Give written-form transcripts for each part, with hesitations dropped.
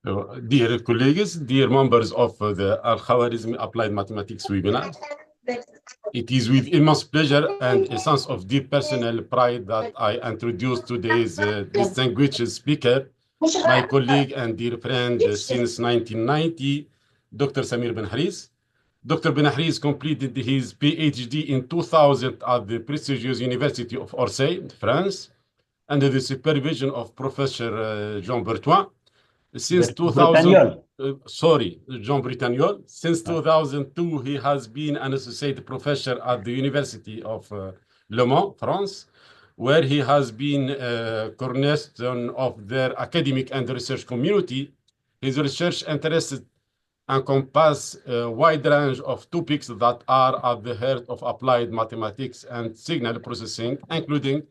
Dear colleagues, dear members of the Al-Khwarizmi Applied Mathematics webinar, it is with immense pleasure and a sense of deep personal pride that I introduce today's distinguished speaker, my colleague and dear friend since 1990, Dr. Samir Ben Hariz. Dr. Ben Hariz completed his PhD in 2000 at the prestigious University of Orsay, France, under the supervision of Professor Jean Bertois. Since 2000, Jean Britagnol. Since 2002, he has been an associate professor at the University of Le Mans, France, where he has been a cornerstone of their academic and research community. His research interests encompass a wide range of topics that are at the heart of applied mathematics and signal processing, including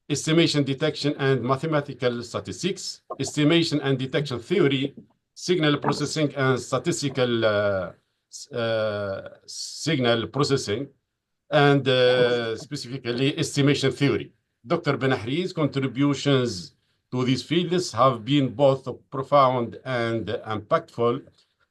estimation detection and mathematical statistics, estimation and detection theory, signal processing and statistical signal processing, and specifically estimation theory. Dr. Ben Hari's contributions to these fields have been both profound and impactful,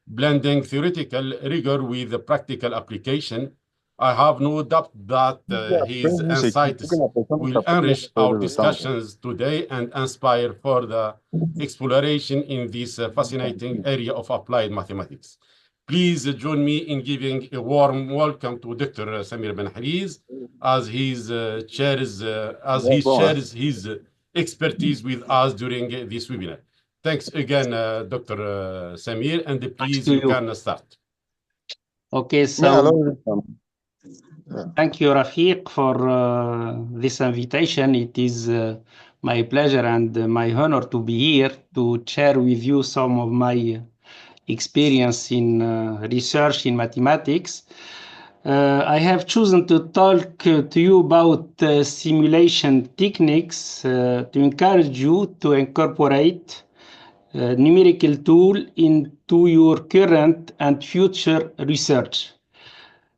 blending theoretical rigor with practical application. I have no doubt that his insights will enrich our discussions today and inspire further exploration in this fascinating area of applied mathematics. Please join me in giving a warm welcome to Dr. Samir Ben Hariz as he shares his expertise with us during this webinar. Thanks again, Dr. Samir, and please you can start. Okay, so thank you, Rafiq, for this invitation. It is my pleasure and my honor to be here to share with you some of my experience in research in mathematics. I have chosen to talk to you about simulation techniques to encourage you to incorporate numerical tool into your current and future research.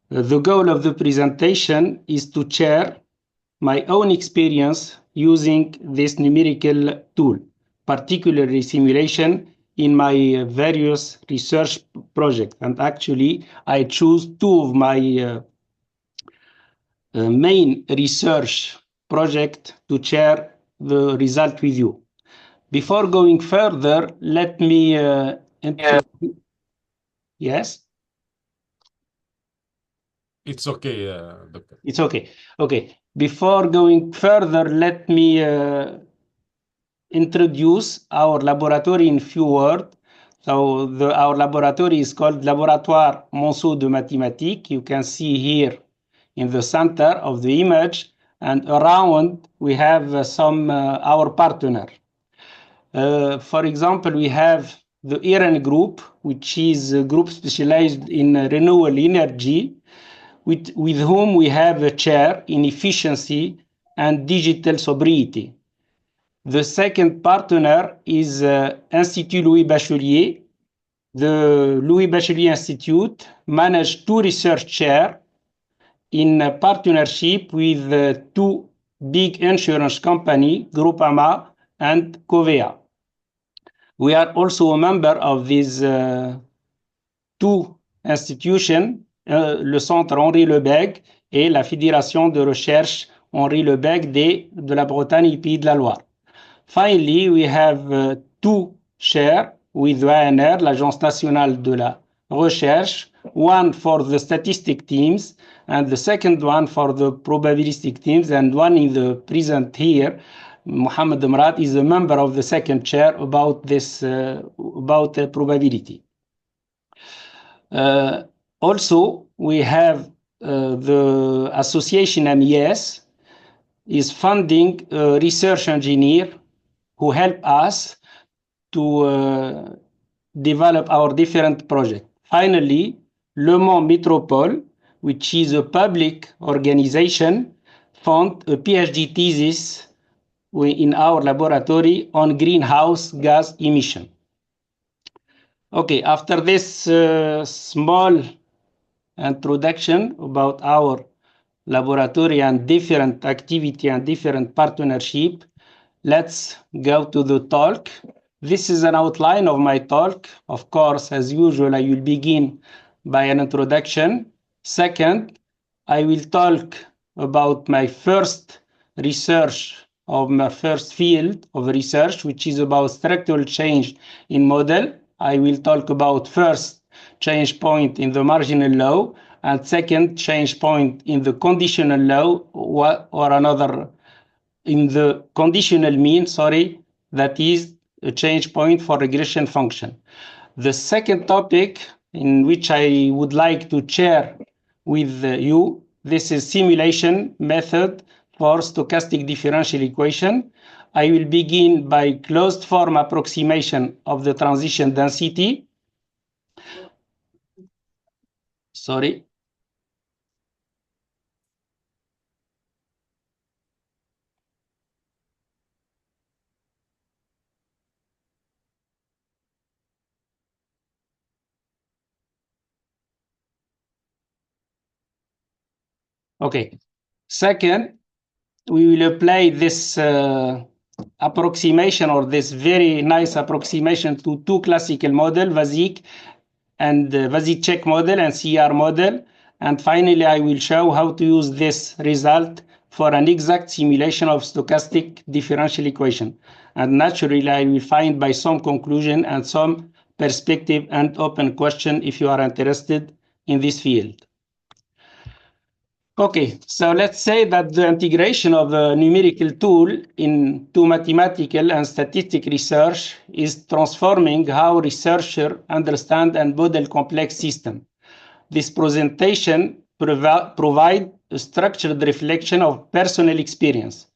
The goal of the presentation is to share my own experience using this numerical tool, particularly simulation, in my various research projects. And actually, I choose two of my main research projects to share the result with you. Before going further, let me introduce. Yes? It's okay, Doctor. It's okay. Okay. Before going further, let me introduce our laboratory in few words. So our laboratory is called Laboratoire Monceau de Mathématiques. You can see here in the center of the image, and around we have some our partner. For example, we have the Iran group, which is a group specialized in renewable energy, with whom we have a chair in efficiency and digital sobriety. The second partner is Institut Louis Bachelier. The Louis Bachelier Institute managed two research chairs in partnership with two big insurance companies, Groupama and Covea. We are also a member of these two institutions, le Centre Henri Lebègue et la Fédération de recherche Henri Lebègue de la Bretagne et Pays de la Loire. Finally, we have two chairs with l'ANR, l'Agence nationale de la recherche, one for the statistic teams and the second one for the probabilistic teams, and one in the present here, Mohammed Mrad, is a member of the second chair about this, about probability. Also, we have the association MES is funding a research engineer who help us to develop our different projects. Finally, Le Mans Métropole, which is a public organization, fund a PhD thesis in our laboratory on greenhouse gas emission. Okay, after this small introduction about our laboratory and different activity and different partnership, let's go to the talk. This is an outline of my talk. Of course, as usual, I will begin by an introduction. Second, I will talk about my first research of my first field of research, which is about structural change in model. I will talk about first change point in the marginal law, and second change point in the conditional law, or another in the conditional mean, that is a change point for regression function. The second topic in which I would like to share with you, this is simulation method for stochastic differential equation. I will begin by closed form approximation of the transition density. Okay. Second, we will apply this approximation, or this very nice approximation, to two classical models, VASIC and VASIC-Check model and CR model. And finally, I will show how to use this result for an exact simulation of stochastic differential equation. And naturally, I will find by some conclusion and some perspective and open question if you are interested in this field. Okay, so let's say that the integration of a numerical tool into mathematical and statistic research is transforming how researchers understand and model complex systems. This presentation provides a structured reflection of personal experience.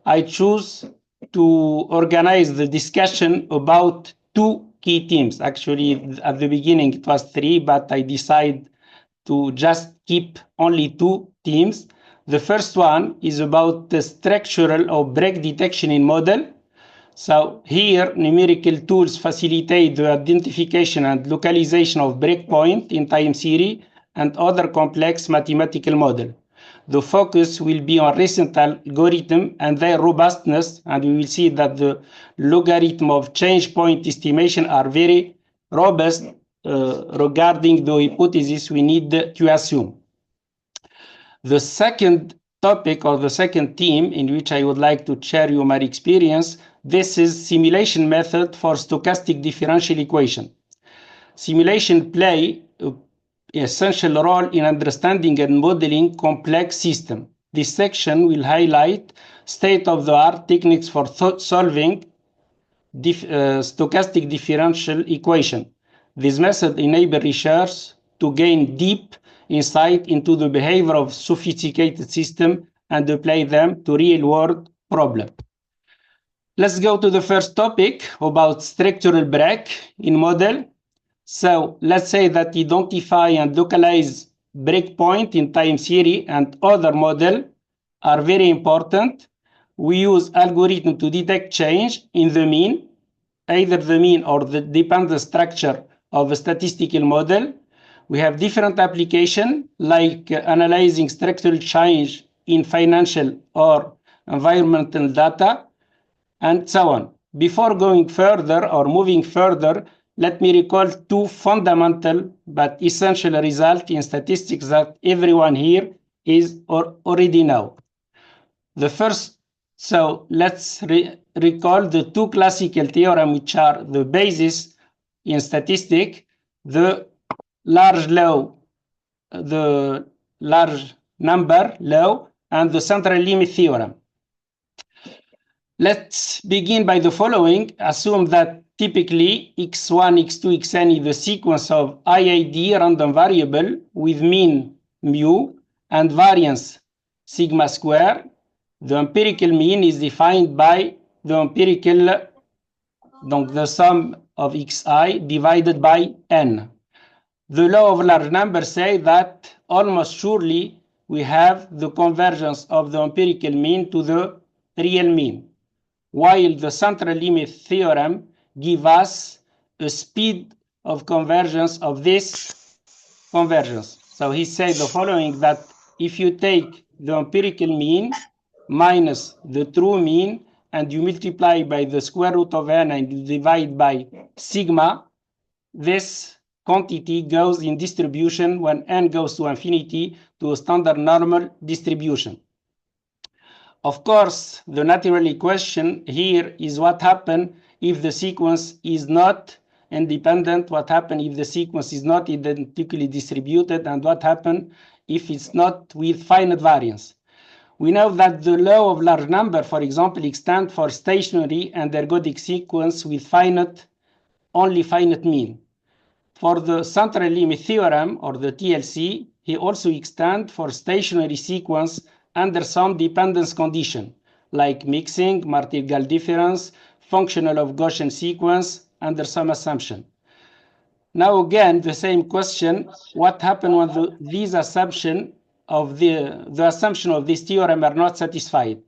I choose to organize the discussion about two key themes. Actually, at the beginning it was three, but I decided to just keep only two themes. The first one is about the structural or break detection in model. So here, numerical tools facilitate the identification and localization of breakpoint in time series and other complex mathematical model. The focus will be on recent algorithms and their robustness, and we will see that the logarithm of change point estimation are very robust regarding the hypothesis we need to assume. The second topic, or the second theme in which I would like to share you my experience, this is simulation method for stochastic differential equation. Simulation play an essential role in understanding and modeling complex systems. This section will highlight state-of-the-art techniques for solving stochastic differential equation. This method enables researchers to gain deep insight into the behavior of sophisticated systems and apply them to real-world problems. Let's go to the first topic about structural break in model. So let's say that identify and localize breakpoint in time series and other model are very important. We use algorithm to detect change in the mean, either the mean or the dependent structure of a statistical model. We have different applications like analyzing structural change in financial or environmental data, and so on. Before going further or moving further, let me recall two fundamental but essential results in statistics that everyone here is already know. The first, so let's recall the two classical theorems which are the basis in statistics, the large number law, and the central limit theorem. Let's begin by the following. Assume that typically x1, x2, xn is the sequence of IID random variable with mean mu and variance sigma square. The empirical mean is defined by the empirical, donc the sum of xi divided by n. The law of large numbers say that almost surely we have the convergence of the empirical mean to the real mean, while the central limit theorem gives us a speed of convergence of this convergence. So he said the following, that if you take the empirical mean minus the true mean and you multiply by the square root of n and you divide by sigma, this quantity goes in distribution when n goes to infinity to a standard normal distribution. Of course, the natural equation here is what happens if the sequence is not independent, what happens if the sequence is not identically distributed, and what happens if it's not with finite variance. We know that the law of large number, for example, extends for stationary and ergodic sequence with only finite mean. For the central limit theorem, or the TLC, he also extends for stationary sequence under some dependence condition, like mixing, martingale difference, functional of Gaussian sequence, under some assumption. Now again, the same question, what happens when these assumptions of the assumption of this theorem are not satisfied?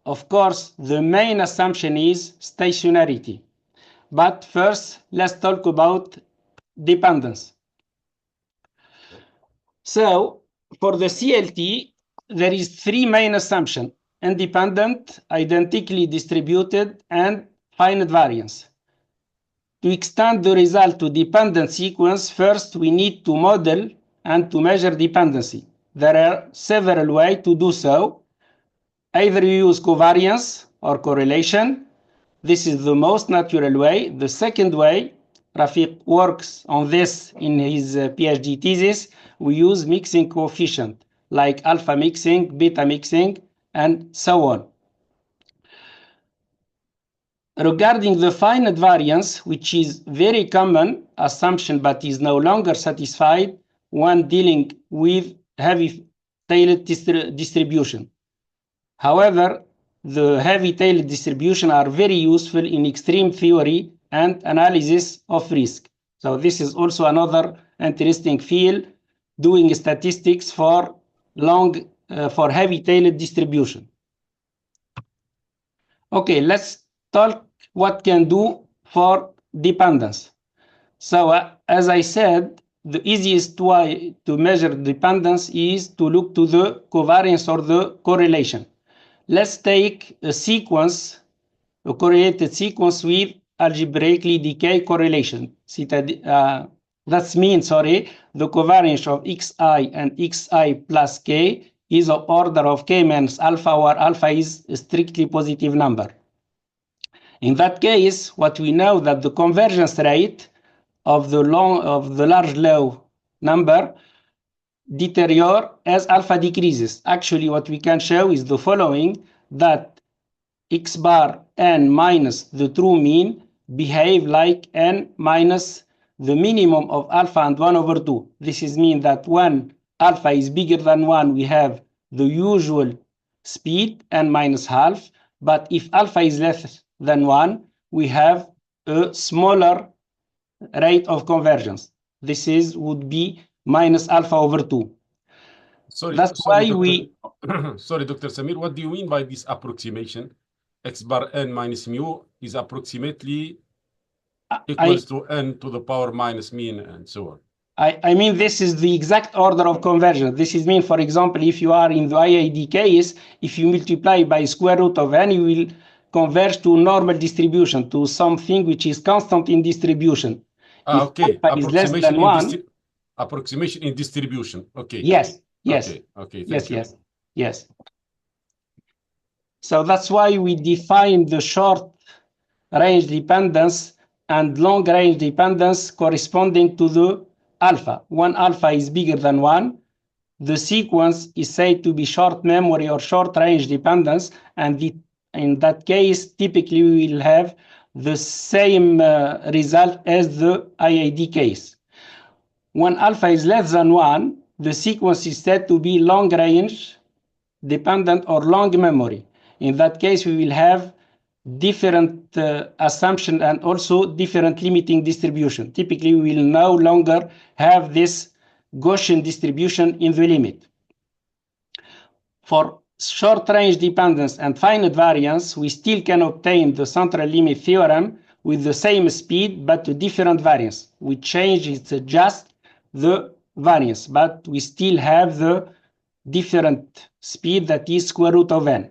Of course, the main assumption is stationarity. But first, let's talk about dependence. So, for the CLT, there is three main assumptions: independent, identically distributed, and finite variance. To extend the result to dependent sequence, first we need to model and to measure dependency. There are several ways to do so. Either you use covariance or correlation. This is the most natural way. The second way, Rafiq works on this in his PhD thesis. We use mixing coefficient, like alpha mixing, beta mixing, and so on. Regarding the finite variance, which is very common assumption but is no longer satisfied when dealing with heavy-tailed distribution. However, the heavy-tailed distribution are very useful in extreme theory and analysis of risk. So this is also another interesting field, doing statistics for heavy-tailed distribution. Okay, let's talk what can do for dependence. So as I said, the easiest way to measure dependence is to look to the covariance or the correlation. Let's take a sequence, a correlated sequence with algebraically decay correlation. That means, the covariance of xi and xi plus k is of order of k minus alpha, where alpha is a strictly positive number. In that case, what we know that the convergence rate of the large low number deteriorate as alpha decreases. Actually, what we can show is the following, that x bar n minus the true mean behave like n minus the minimum of alpha and 1 over 2. This is mean that when alpha is bigger than 1, we have the usual speed, n minus half, but if alpha is less than 1, we have a smaller rate of convergence. This would be minus alpha over 2. Sorry, sorry, Dr. Samir, what do you mean by this approximation? X bar n minus mu is approximately equals to n to the power minus mean and so on. I mean, this is the exact order of convergence. This is mean, for example, if you are in the IID case, if you multiply by square root of n, you will converge to normal distribution, to something which is constant in distribution. Okay, approximation in distribution. Okay. Yes. Okay. Yes. So that's why we define the short range dependence and long range dependence corresponding to the alpha. When alpha is bigger than 1, the sequence is said to be short memory or short range dependence, and in that case, typically we will have the same result as the IID case. When alpha is less than 1, the sequence is said to be long range dependent or long memory. In that case, we will have different assumption and also different limiting distribution. Typically, we will no longer have this Gaussian distribution in the limit. For short range dependence and finite variance, we still can obtain the central limit theorem with the same speed but a different variance. We change just the variance, but we still have the different speed that is square root of n.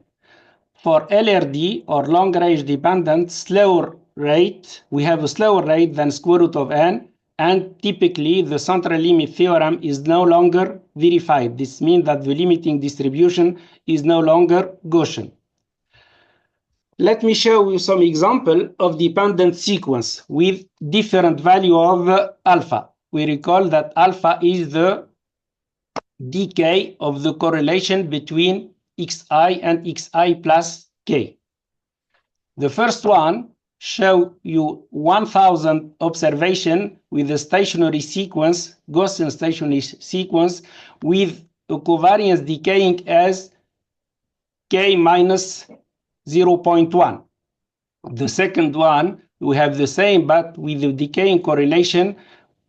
for LRD or long range dependent slower rate, we have a slower rate than square root of n, and typically the central limit theorem is no longer verified. This means that the limiting distribution is no longer Gaussian. Let me show you some example of dependent sequence with different value of alpha. We recall that alpha is the decay of the correlation between xi and xi plus k. The first one show you 1000 observation with a stationary sequence, Gaussian stationary sequence, with a covariance decaying as k minus 0.1. The second one, we have the same, but with the decaying correlation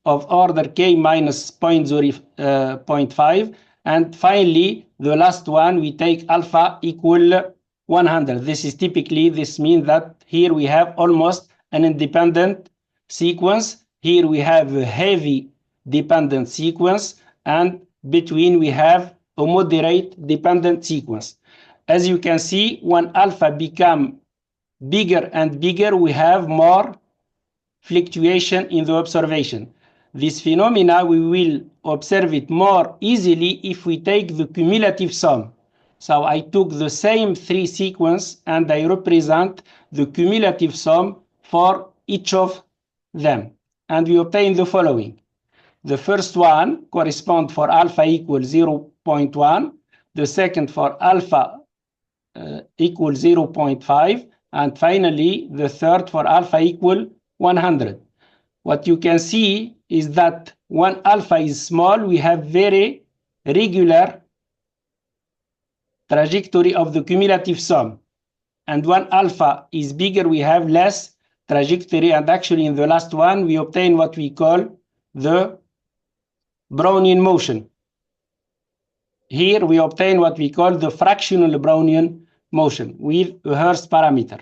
of order k minus 0.5. And finally, the last one, we take alpha equal 100. This means that here we have almost an independent sequence. Here we have a heavy dependent sequence, and between we have a moderate dependent sequence. As you can see, when alpha become bigger and bigger, we have more fluctuation in the observation. This phenomena, we will observe it more easily if we take the cumulative sum. So I took the same three sequence and I represent the cumulative sum for each of them. And we obtain the following. The first one corresponds for alpha equals 0.1. The second for alpha equals 0.5. And finally, the third for alpha equal 100. What you can see is that when alpha is small, we have very regular trajectory of the cumulative sum. And when alpha is bigger, we have less trajectory. And actually, in the last one, we obtain what we call the Brownian motion. Here, we obtain what we call the fractional Brownian motion with a Hurst parameter.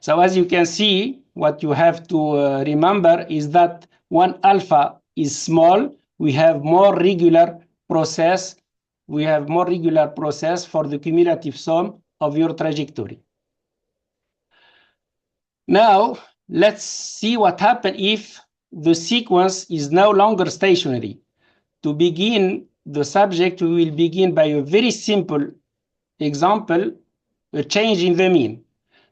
So as you can see, what you have to remember is that when alpha is small, we have more regular process. We have more regular process for the cumulative sum of your trajectory. Now, let's see what happens if the sequence is no longer stationary. To begin the subject, we will begin by a very simple example, a change in the mean.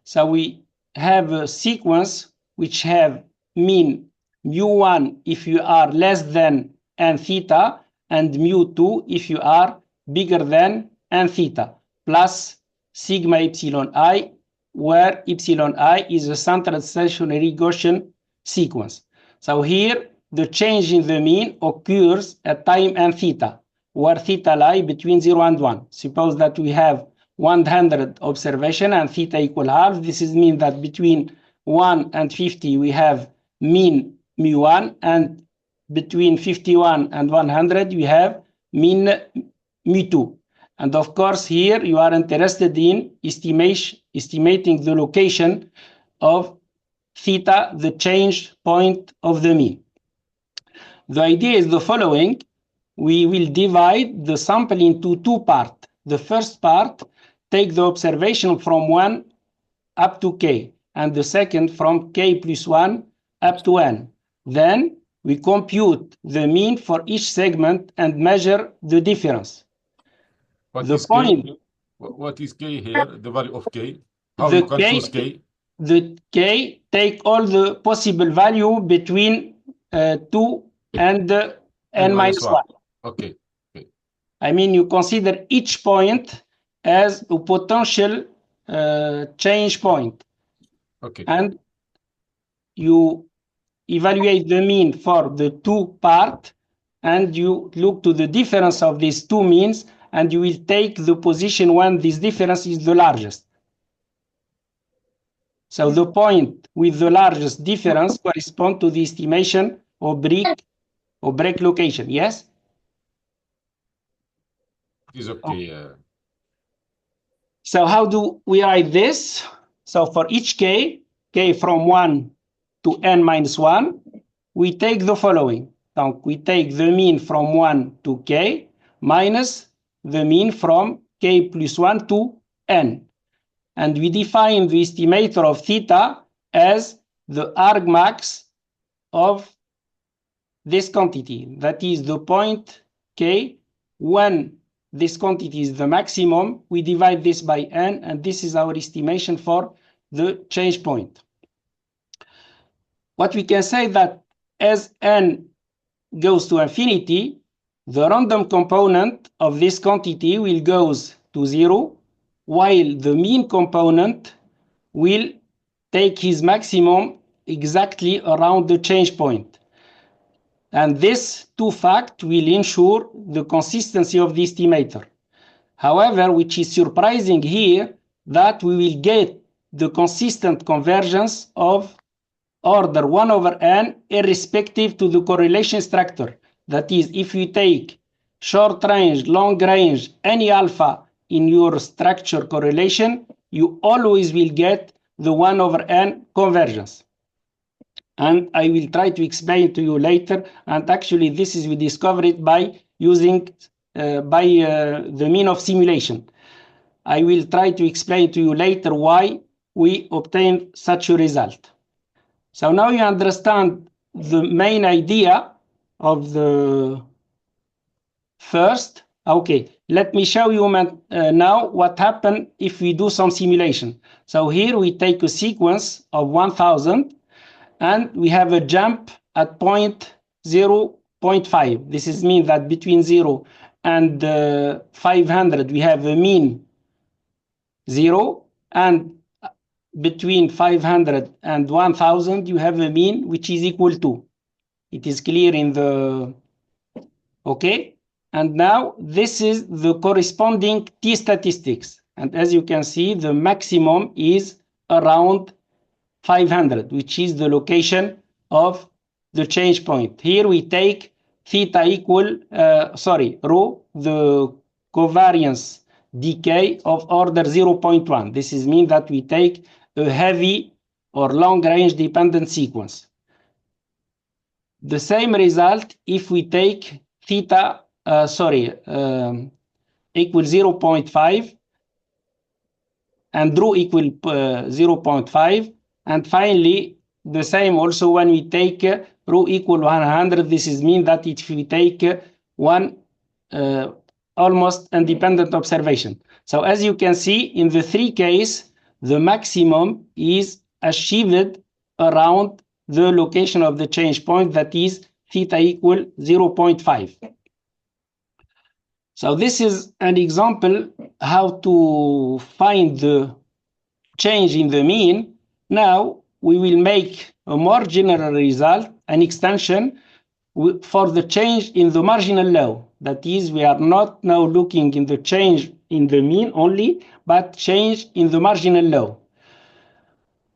So we have a sequence which have mean mu1 if you are less than n theta and mu2 if you are bigger than n theta, plus sigma epsilon I, where epsilon I is a central stationary Gaussian sequence. So here the change in the mean occurs at time n theta, where theta lie between 0 and 1. Suppose that we have 100 observation and theta equal half. This is mean that between 1 and 50 we have mean mu1, and between 51 and 100 we have mean mu2. And of course here you are interested in estimating the location of theta, the change point of the mean. The idea is the following. We will divide the sample into two parts. The first part, take the observation from 1 up to k, and the second from k plus 1 up to n. Then we compute the mean for each segment and measure the difference. What is k here? The value of k? How you can choose k? The k, take all the possible value between 2 and n minus 1. Okay. I mean, you consider each point as a potential change point. Okay. And you evaluate the mean for the two parts, and you look to the difference of these two means, and you will take the position when this difference is the largest. So the point with the largest difference corresponds to the estimation of break location. Yes? It is okay. So how do we write this? So for each k from 1 to n minus 1, we take the following. So we take the mean from 1 to k minus the mean from k plus 1 to n. and we define the estimator of theta as the argmax of this quantity. That is the point K. When this quantity is the maximum, we divide this by n, and this is our estimation for the change point. What we can say that as n goes to infinity, the random component of this quantity will goes to 0, while the mean component will take his maximum exactly around the change point. And this two facts will ensure the consistency of the estimator. However, which is surprising here, that we will get the consistent convergence of order 1 over n irrespective to the correlation structure. That is, if you take short range, long range, any alpha in your structure correlation, you always will get the 1 over n convergence. And I will try to explain to you later. And actually, this is we discovered it by using the mean of simulation. I will try to explain to you later why we obtain such a result. So now you understand the main idea of the first. Okay, let me show you now what happened if we do some simulation. So here we take a sequence of 1000 and we have a jump at point 0.5. This is mean that between 0 and 500 we have a mean 0, and between 500 and 1000 you have a mean which is equal to. It is clear in the okay. And now this is the corresponding t statistics, and as you can see the maximum is around 500, which is the location of the change point. Here we take theta equal rho, the covariance decay of order 0.1. This is mean that we take a heavy or long range dependent sequence. The same result if we take theta equal 0.5 and rho equal 0.5, and finally the same also when we take rho equal 100. This is mean that if we take one almost independent observation. So as you can see in the three cases, the maximum is achieved around the location of the change point, that is theta equal 0.5. So this is an example how to find the change in the mean. Now we will make a more general result, an extension for the change in the marginal low. That is, we are not now looking in the change in the mean only, but change in the marginal low.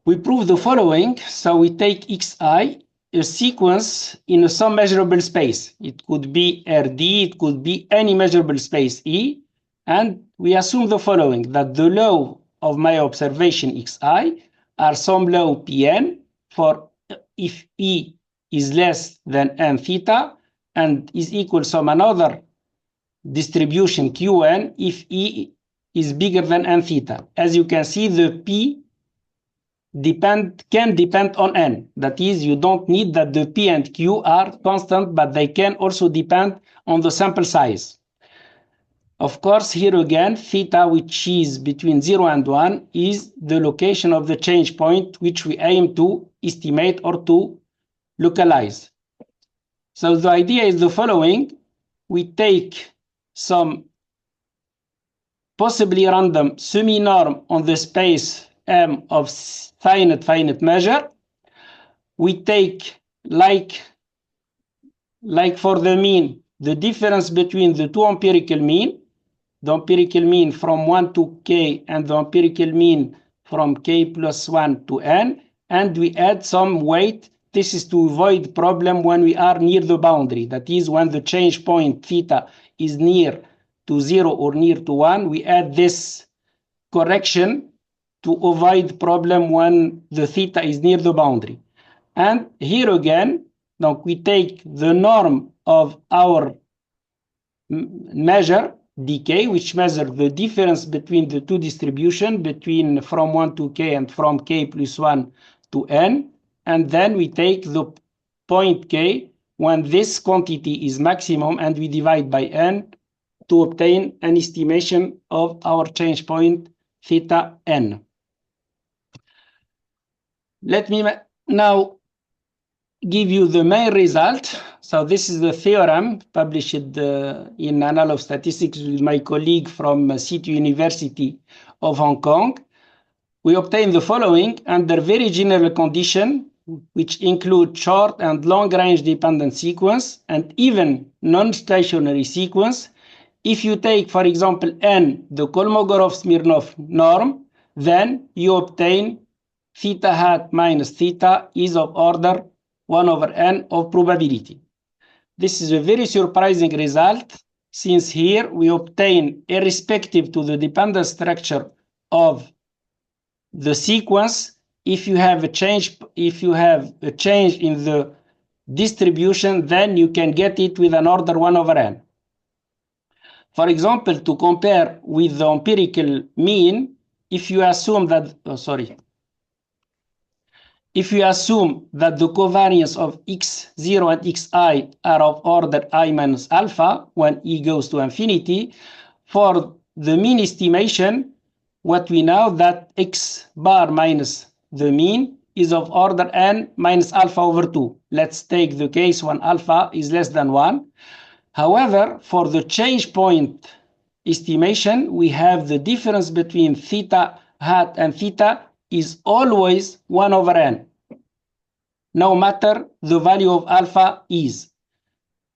We prove the following. So we take xi, a sequence in some measurable space. It could be Rd, it could be any measurable space E, and we assume the following, that the low of my observation xi are some low Pn for if E is less than n theta and is equal some another distribution Qn if E is bigger than n theta. As you can see, the P can depend on n. That is, you don't need that the P and Q are constant, but they can also depend on the sample size. Of course, here again, theta, which is between 0 and 1, is the location of the change point, which we aim to estimate or to localize. So the idea is the following. We take some possibly random semi-norm on the space M of finite measure. We take, like for the mean, the difference between the two empirical mean, the empirical mean from 1 to k and the empirical mean from k plus 1 to n, and we add some weight. This is to avoid problem when we are near the boundary. That is, when the change point theta is near to 0 or near to 1, we add this correction to avoid problem when the theta is near the boundary. And here again, now we take the norm of our measure, decay, which measures the difference between the two distributions, between from 1 to k and from k plus 1 to n. And then we take the point k when this quantity is maximum, and we divide by n to obtain an estimation of our change point theta n. Let me now give you the main result. So this is the theorem published in Annals of Statistics with my colleague from City University of Hong Kong. We obtain the following under very general condition, which include short and long range dependent sequence and even non-stationary sequence. If you take, for example, n, the Kolmogorov-Smirnov norm, then you obtain theta hat minus theta is of order 1 over n of probability. This is a very surprising result, since here we obtain, irrespective to the dependent structure of the sequence, if you have a change in the distribution, then you can get it with an order 1 over n. For example, to compare with the empirical mean, if you assume that, if you assume that the covariance of x0 and xi are of order I minus alpha when e goes to infinity, for the mean estimation, what we know that x bar minus the mean is of order n minus alpha over 2. Let's take the case when alpha is less than 1. However, for the change point estimation, we have the difference between theta hat and theta is always 1 over n, no matter the value of alpha is.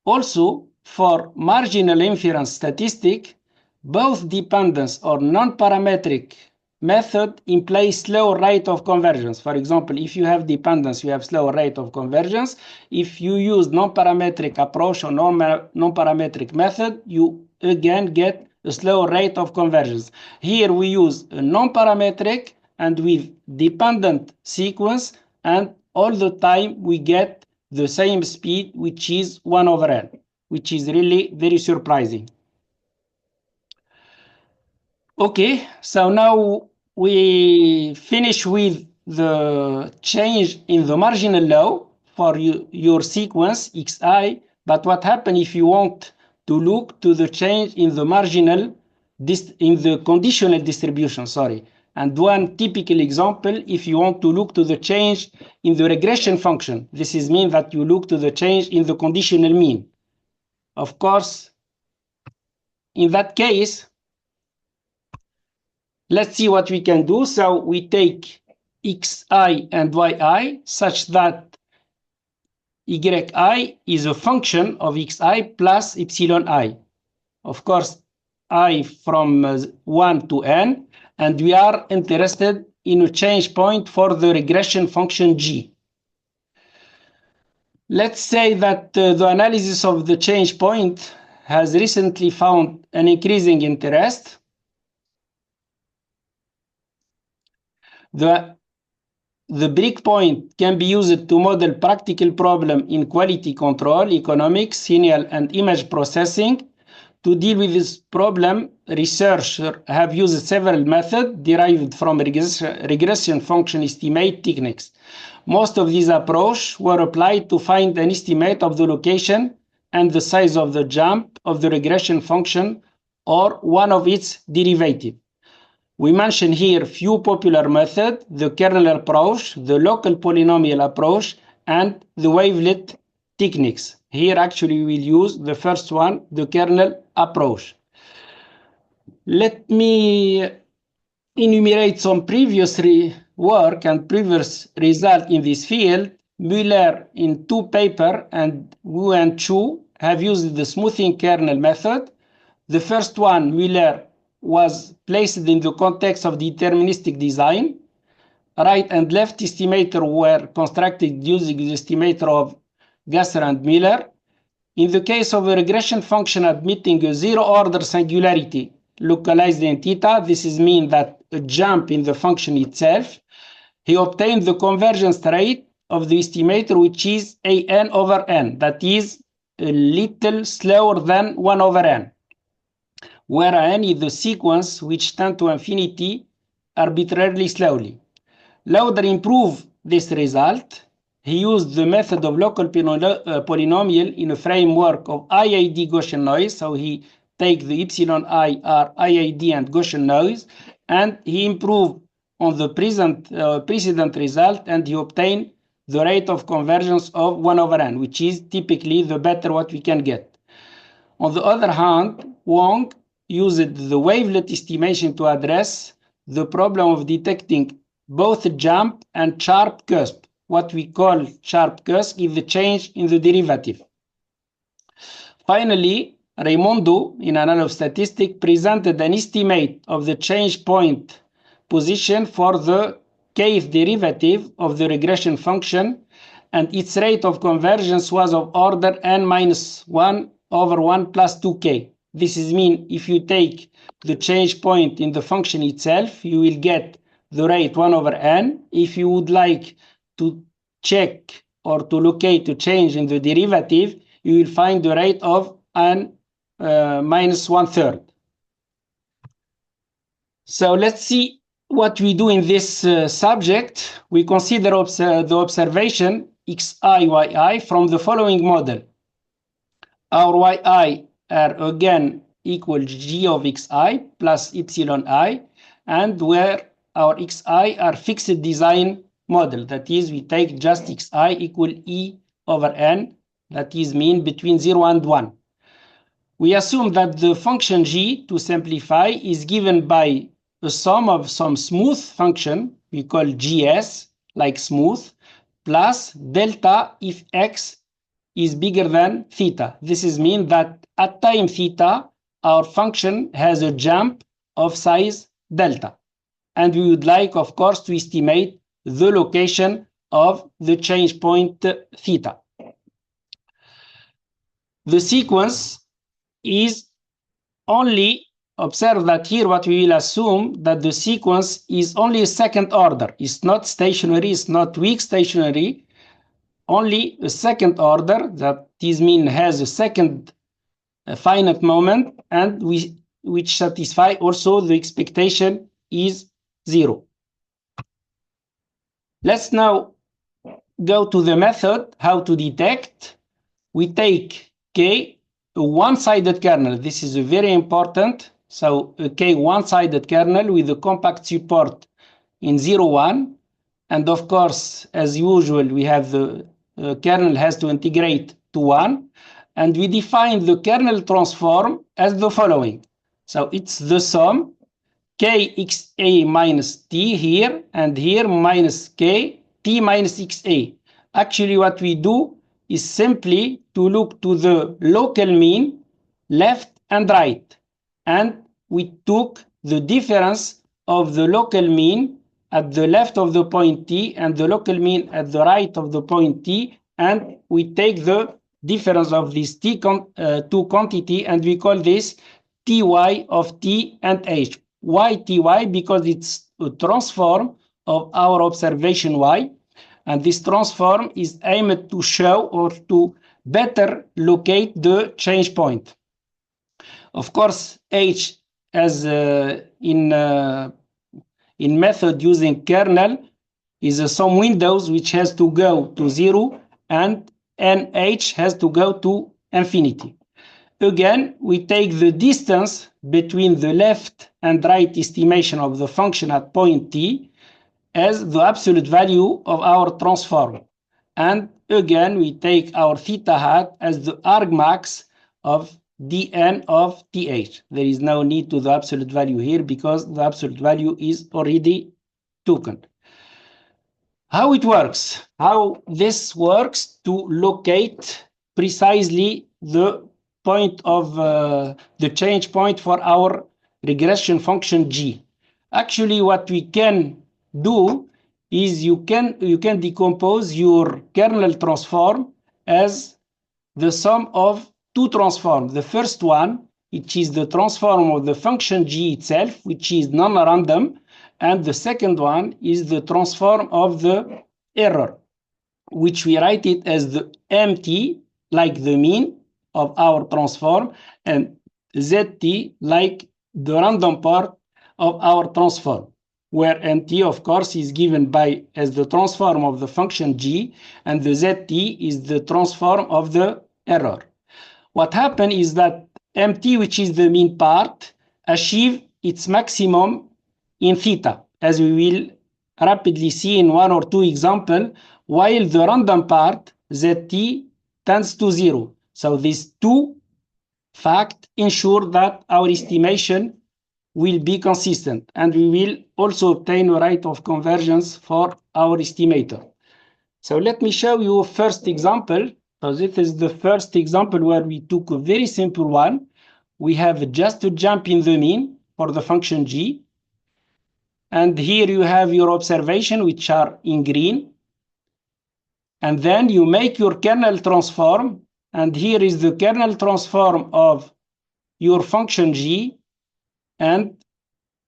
Also, for marginal inference statistic, both dependence or non-parametric method implies slower rate of convergence. For example, if you have dependence, you have slower rate of convergence. If you use non-parametric approach or non-parametric method, you again get a slower rate of convergence. Here we use a non-parametric and with dependent sequence, and all the time we get the same speed, which is 1 over n, which is really very surprising. Okay, so now we finish with the change in the marginal law for your sequence xi, but what happens if you want to look to the change in the marginal, in the conditional distribution, And one typical example, if you want to look to the change in the regression function, this is mean that you look to the change in the conditional mean. Of course, in that case, let's see what we can do. So we take xi and yi such that yi is a function of xi plus epsilon I. Of course, I from 1 to n, and we are interested in a change point for the regression function g. Let's say that the analysis of the change point has recently found an increasing interest. The breakpoint can be used to model practical problem in quality control, economics, signal and image processing. To deal with this problem, researchers have used several methods derived from regression function estimate techniques. Most of these approaches were applied to find an estimate of the location and the size of the jump of the regression function or one of its derivatives. We mention here few popular methods: the kernel approach, the local polynomial approach, and the wavelet techniques. Here actually we'll use the first one, the kernel approach. Let me enumerate some previous work and previous result in this field. Müller in 2 papers and Wu and Chu have used the smoothing kernel method. The first one, Müller, was placed in the context of deterministic design. Right and left estimator were constructed using the estimator of Gasser and Miller. In the case of a regression function admitting a zero-order singularity localized in theta, this is mean that a jump in the function itself, he obtained the convergence rate of the estimator, which is an over n, that is a little slower than 1 over n. where n is the sequence which tend to infinity arbitrarily slowly. Lauder improved this result. He used the method of local polynomial in a framework of IID Gaussian noise. So he takes the epsilon I are IID and Gaussian noise, and he improved on the precedent result, and he obtained the rate of convergence of 1 over n, which is typically the better what we can get. On the other hand, Wang used the wavelet estimation to address the problem of detecting both jump and sharp cusp. What we call sharp cusp is the change in the derivative. Finally, Raimondo, in Annals of Statistics, presented an estimate of the change point position for the kth derivative of the regression function, and its rate of convergence was of order n minus 1 over 1 plus 2k. This is mean if you take the change point in the function itself, you will get the rate 1 over n. If you would like to check or to locate a change in the derivative, you will find the rate of n minus 1/3. So let's see what we do in this subject. We consider the observation xi, yi from the following model. Our yi are again equal g of xi plus epsilon I, and where our xi are fixed design model. That is, we take just xi equal e over n, that is mean between 0 and 1. We assume that the function g, to simplify, is given by a sum of some smooth function, we call gs, like smooth, plus delta if x is bigger than theta. This is mean that at time theta, our function has a jump of size delta. And we would like, of course, to estimate the location of the change point theta. The sequence is only, observe that here what we will assume that the sequence is only a second order. It's not stationary, it's not weak stationary, only a second order, that this mean has a second finite moment, and which satisfy also the expectation is 0. Let's now go to the method, how to detect. We take K, a one-sided kernel. This is a very important. So a K one-sided kernel with a compact support in 0, 1. And of course, as usual, we have the kernel has to integrate to 1. And we define the kernel transform as the following. So it's the sum kxa minus t here, and here minus k t minus xa. Actually, what we do is simply to look to the local mean, left and right. And we took the difference of the local mean at the left of the point t and the local mean at the right of the point t, and we take the difference of these two quantity, and we call this ty of t and h. Why ty? Because it's a transform of our observation y, and this transform is aimed to show or to better locate the change point. Of course, h as in method using kernel is some windows which has to go to 0, and nh has to go to infinity. Again, we take the distance between the left and right estimation of the function at point t as the absolute value of our transform. And again, we take our theta hat as the argmax of dn of th. There is no need to the absolute value here because the absolute value is already taken. How it works? How this works to locate precisely the point of the change point for our regression function g. Actually, what we can do is you can decompose your kernel transform as the sum of two transforms. The first one, which is the transform of the function g itself, which is non-random, and the second one is the transform of the error, which we write it as the mt, like the mean of our transform, and zt like the random part of our transform, where nt, of course, is given by as the transform of the function g, and the zt is the transform of the error. What happened is that mt, which is the mean part, achieve its maximum in theta, as we will rapidly see in one or two examples, while the random part, zt, tends to 0. So these two facts ensure that our estimation will be consistent, and we will also obtain a rate of convergence for our estimator. So let me show you a first example. So this is the first example where we took a very simple one. We have just a jump in the mean for the function g. And here you have your observation, which are in green. And then you make your kernel transform. And here is the kernel transform of your function g. And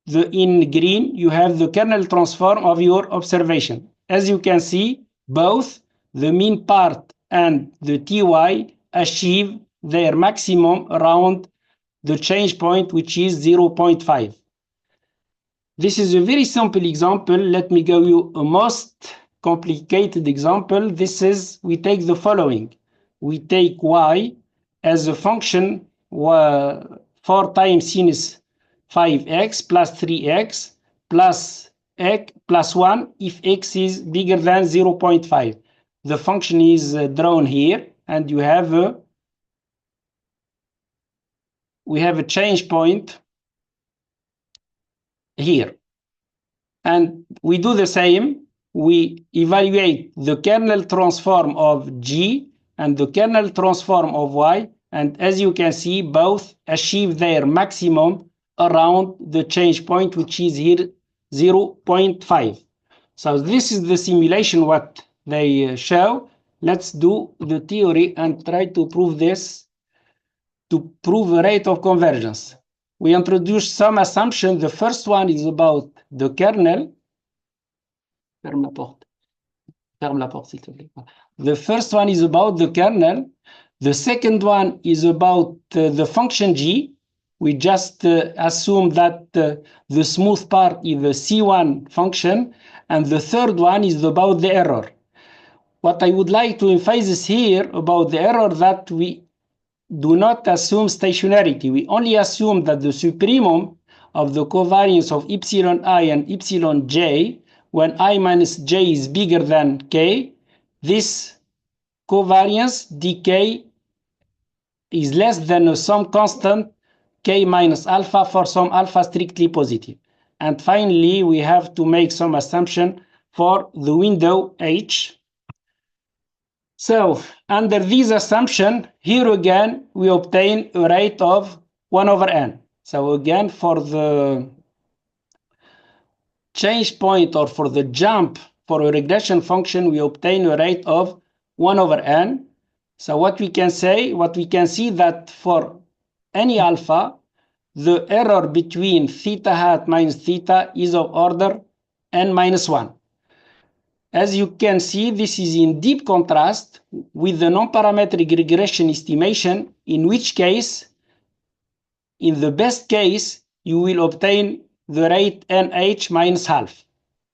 in green, you have the kernel transform of your observation. As you can see, both the mean part and the ty achieve their maximum around the change point, which is 0.5. This is a very simple example. Let me give you a most complicated example. This is, we take the following. We take y as a function 4 times sinus 5x plus 3x plus x plus 1 if x is bigger than 0.5. The function is drawn here, and you have we have a change point here. And we do the same. We evaluate the kernel transform of g and the kernel transform of y, and as you can see, both achieve their maximum around the change point, which is here 0.5. So this is the simulation what they show. Let's do the theory and try to prove this, to prove a rate of convergence. We introduce some assumptions. The first one is about the kernel. Ferme la porte. Ferme la porte, s'il te plaît. The first one is about the kernel. The second one is about the function g. We just assume that the smooth part is the C1 function. And the third one is about the error. What I would like to emphasize here about the error, that we do not assume stationarity. We only assume that the supremum of the covariance of epsilon I and epsilon j, when I minus j is bigger than k, this covariance dk is less than some constant k minus alpha for some alpha strictly positive. And finally, we have to make some assumption for the window h. So under this assumption, here again, we obtain a rate of 1 over n. So again, for the change point or for the jump for a regression function, we obtain a rate of 1 over n. So what we can say, what we can see that for any alpha, the error between theta hat minus theta is of order n minus 1. As you can see, this is in deep contrast with the non-parametric regression estimation, in which case, in the best case, you will obtain the rate nh minus half.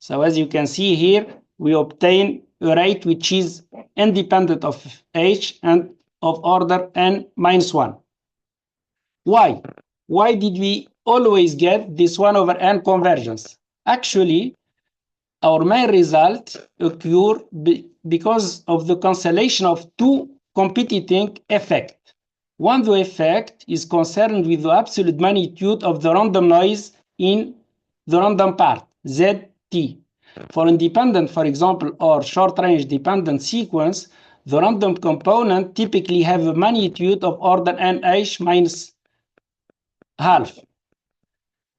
So as you can see here, we obtain a rate which is independent of h and of order n minus 1. Why? Why did we always get this 1 over n convergence? Actually, our main result occurred because of the cancellation of two competing effects. One, the effect is concerned with the absolute magnitude of the random noise in the random part, zt. For independent, for example, or short-range dependent sequence, the random component typically have a magnitude of order nh minus half.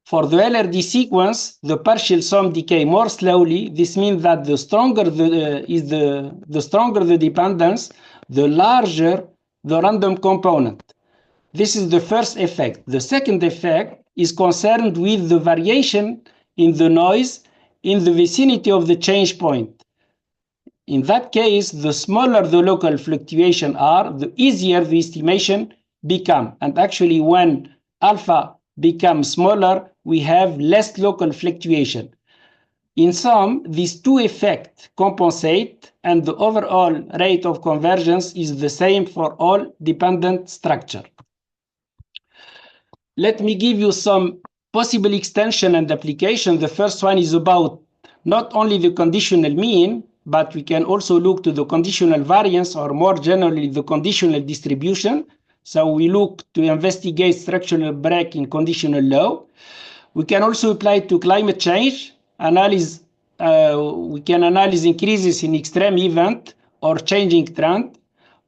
For the LRD sequence, the partial sum decay more slowly. This means that the stronger the stronger the dependence, the larger the random component. This is the first effect. The second effect is concerned with the variation in the noise in the vicinity of the change point. In that case, the smaller the local fluctuation are, the easier the estimation become. And actually, when alpha becomes smaller, we have less local fluctuation. In sum, these two effects compensate, and the overall rate of convergence is the same for all dependent structure. Let me give you some possible extension and application. The first one is about not only the conditional mean, but we can also look to the conditional variance, or more generally the conditional distribution. So we look to investigate structural break in conditional law. We can also apply it to climate change. We can analyze increases in extreme event or changing trend.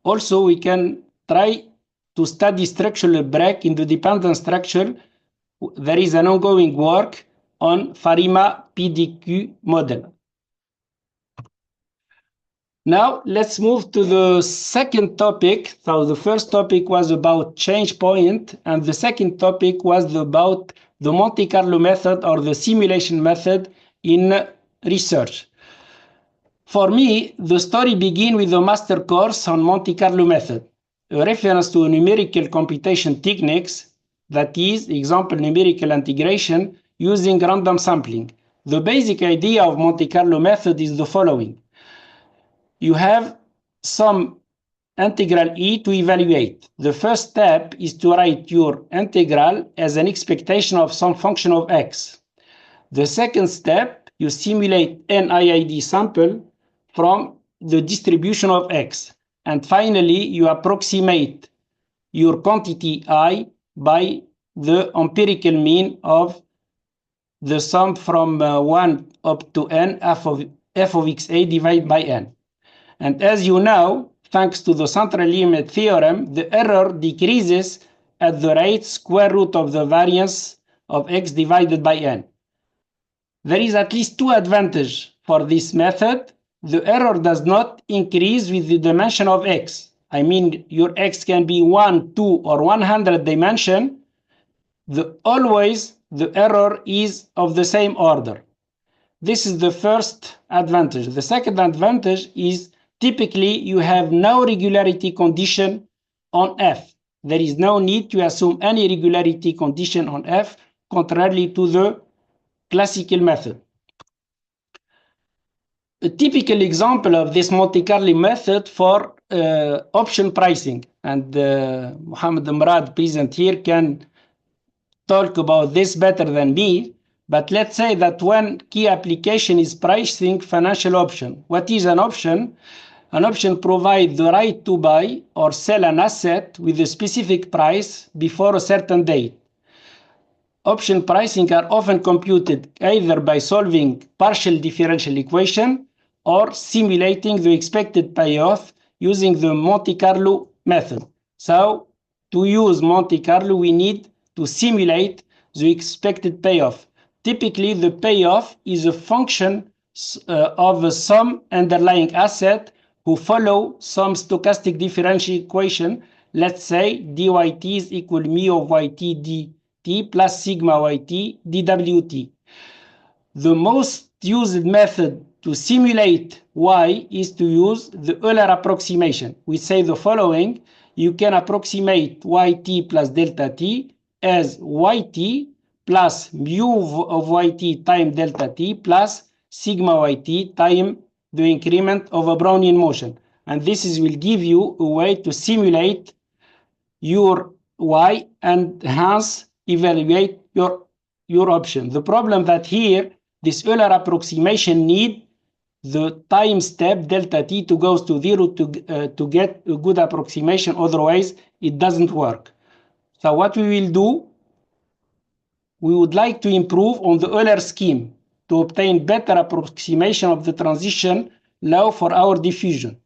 Also, we can try to study structural break in the dependent structure. There is an ongoing work on Farima PDQ model. Now let's move to the second topic. So the first topic was about change point, and the second topic was about the Monte Carlo method or the simulation method in research. For me, the story begins with a master course on Monte Carlo method, a reference to numerical computation techniques, that is, example, numerical integration using random sampling. The basic idea of Monte Carlo method is the following. You have some integral E to evaluate. The first step is to write your integral as an expectation of some function of x. The second step, you simulate an IID sample from the distribution of x. And finally, you approximate your quantity I by the empirical mean of the sum from 1 up to n f of xa divided by n. And as you know, thanks to the central limit theorem, the error decreases at the rate square root of the variance of x divided by n. There is at least two advantages for this method. The error does not increase with the dimension of x. I mean, your x can be 1, 2, or 100 dimension. Always the error is of the same order. This is the first advantage. The second advantage is typically you have no regularity condition on f. There is no need to assume any regularity condition on f, contrarily to the classical method. A typical example of this Monte Carlo method for option pricing, and Mohammed Murad present here can talk about this better than me, but let's say that one key application is pricing financial option. What is an option? An option provides the right to buy or sell an asset with a specific price before a certain date. Option pricing are often computed either by solving partial differential equation or simulating the expected payoff using the Monte Carlo method. So to use Monte Carlo, we need to simulate the expected payoff. Typically, the payoff is a function of some underlying asset who follow some stochastic differential equation. Let's say dyt is equal mu of yt dt plus sigma yt dwt. The most used method to simulate y is to use the Euler approximation. We say the following: you can approximate yt plus delta t as yt plus mu of yt time delta t plus sigma yt time the increment of a Brownian motion. And this will give you a way to simulate your y and hence evaluate your option. The problem that here, this Euler approximation need the time step delta t to goes to 0 to get a good approximation, otherwise it doesn't work. So what we will do, we would like to improve on the Euler scheme to obtain better approximation of the transition law for our diffusion.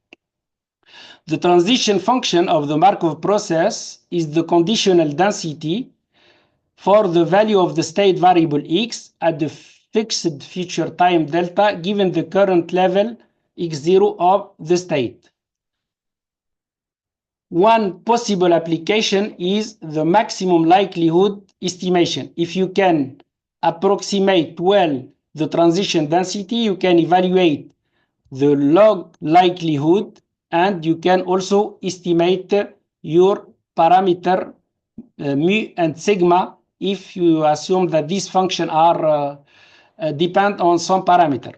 The transition function of the Markov process is the conditional density for the value of the state variable x at the fixed future time delta given the current level x0 of the state. One possible application is the maximum likelihood estimation. If you can approximate well the transition density, you can evaluate the log likelihood, and you can also estimate your parameter mu and sigma if you assume that these functions are depend on some parameter.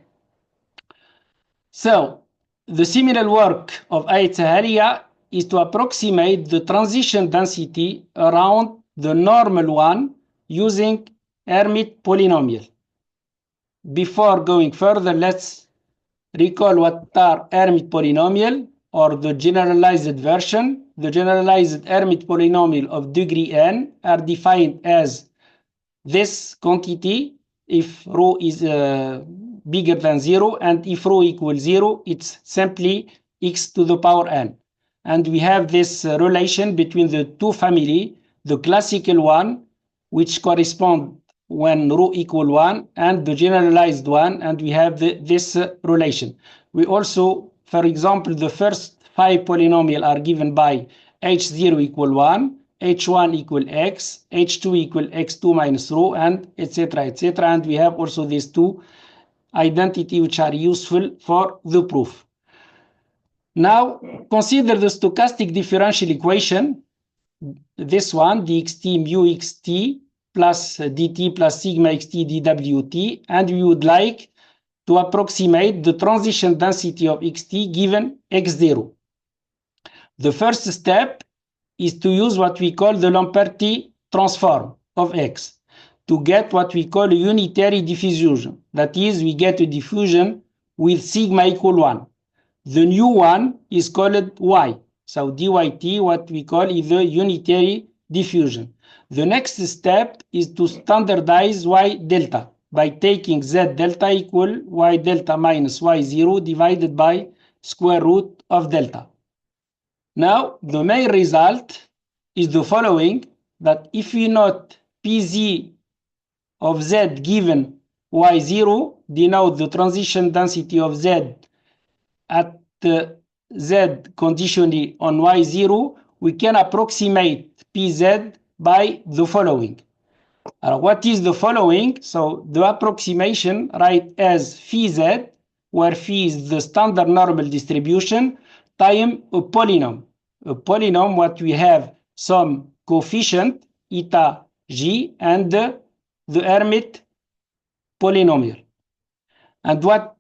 So the seminal work of Al-Khwarizmi is to approximate the transition density around the normal one using Hermite polynomial. Before going further, let's recall what are Hermite polynomial, or the generalized version. The generalized Hermite polynomial of degree n are defined as this quantity if rho is bigger than 0, and if rho equals 0, it's simply x to the power n. And we have this relation between the two family, the classical one, which correspond when rho equal 1, and the generalized one, and we have this relation. We also, for example, the first 5 polynomials are given by h0 equal 1, h1 equal x, h2 equal x2 minus rho, and etc. etc. And we have also these two identity which are useful for the proof. Now consider the stochastic differential equation, this one, dxt mu xt plus dt plus sigma xt dwt, and we would like to approximate the transition density of xt given x0. The first step is to use what we call the Lamperti transform of x to get what we call a unitary diffusion. That is, we get a diffusion with sigma equal 1. The new one is called y. So dyt, what we call is the unitary diffusion. The next step is to standardize y delta by taking z delta equal y delta minus y0 divided by square root of delta. Now, the main result is the following, that if we note Pz of z given y0 denote the transition density of z at z conditionally on y0, we can approximate Pz by the following. What is the following? So the approximation write as phi z, where phi is the standard normal distribution, time a polynomial. A polynomial, what we have some coefficient eta g and the Hermite polynomial. And what